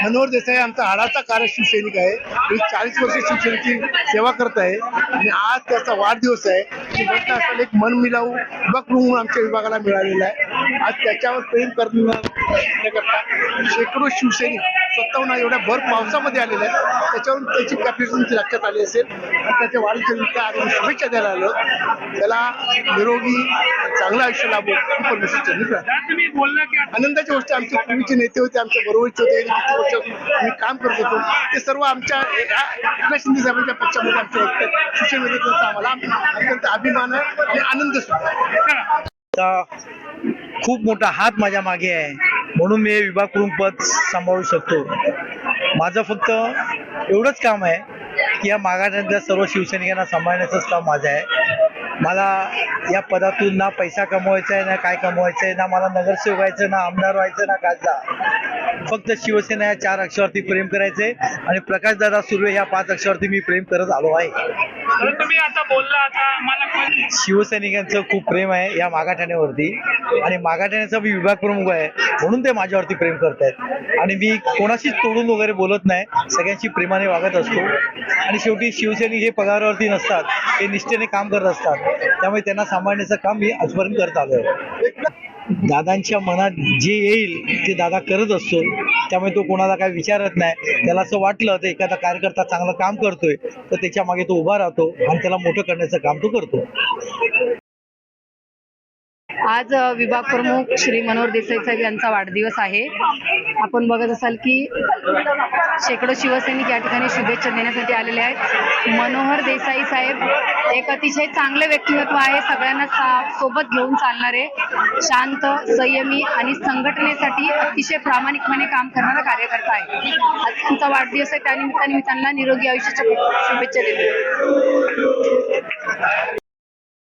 मनोहर देसाई आमचा हाडाचा शिवसैनिक आहे. मी 40 वर्ष शिवसेनेची सेवा करत आहे आणि आज त्याचा वाढदिवस आहे. म्हटलं असेल एक मन मिळावू विभाग म्हणून आमच्या विभागाला मिळालेला आहे. आज त्याच्यावर प्रेम करण्याकरता शेकडो शिवसैनिक स्वतःहून एवढ्या भर पावसामध्ये आलेले आहेत. त्याच्यावरून त्याची कॅपॅसिटी लक्षात आली असेल आणि त्याच्या वाढदिवसानिमित्त आम्ही शुभेच्छा द्यायला आलो. त्याला निरोगी चांगलं आयुष्य लाभो ही परमेश्वरची आनंदाची गोष्ट. आमचे पूर्वीचे नेते होते, आमच्या बरोबरचे होते, किती वर्ष आम्ही काम करत होतो, ते सर्व आमच्या एकनाथ शिंदे साहेबांच्या पक्षामध्ये आमच्या शिवसेनेमध्ये त्याचा आम्हाला अत्यंत अभिमान आहे आणि आनंद सुद्धा. खूप मोठा हात माझ्या मागे आहे म्हणून मी हे विभाग प्रमुख पद सांभाळू शकतो. माझं फक्त एवढंच काम आहे की या मागाट्यातल्या सर्व शिवसैनिकांना सांभाळण्याचंच काम माझं आहे. मला या पदातून ना पैसा कमवायचा आहे, ना काय कमवायचं आहे, ना मला नगरसेवक व्हायचं, ना आमदार व्हायचं, ना खासदार. फक्त शिवसेना या 4 अक्षरावरती प्रेम करायचंय आणि प्रकाशदादा सुर्वे ह्या 5 अक्षरावरती मी प्रेम करत आलो आहे. तुम्ही आता बोलला, आता मला शिवसैनिकांचं खूप प्रेम आहे या मागाठाण्यावरती आणि मागाठाण्याचा मी विभाग प्रमुख आहे म्हणून ते माझ्यावरती प्रेम करतायत आणि मी कोणाशीच तोडून वगैरे बोलत नाही, सगळ्यांशी प्रेमाने वागत असतो. आणि शेवटी शिवसैनिक हे पगारावरती नसतात, ते निष्ठेने काम करत असतात, त्यामुळे त्यांना सांभाळण्याचं काम मी आजपर्यंत करत आलोय. दादांच्या मनात जे येईल ते दादा करत असतो, त्यामुळे तो कोणाला काय विचारत नाही. त्याला असं वाटलं तर एखादा कार्यकर्ता चांगलं काम करतोय तर त्याच्या मागे तो उभा राहतो आणि त्याला मोठं करण्याचं काम तो करतो. आज विभाग प्रमुख श्री मनोहर देसाई साहेब यांचा वाढदिवस आहे. आपण बघत असाल की शेकडो शिवसैनिक या ठिकाणी शुभेच्छा देण्यासाठी आलेले आहेत. मनोहर देसाई साहेब एक अतिशय चांगले व्यक्तिमत्व आहे, सगळ्यांना सोबत घेऊन चालणारे, शांत, संयमी आणि संघटनेसाठी अतिशय प्रामाणिकपणे काम करणारा कार्यकर्ता आहे. आज तुमचा वाढदिवस आहे, त्यानिमित्ताने मी त्यांना निरोगी आयुष्याच्या शुभेच्छा देतो.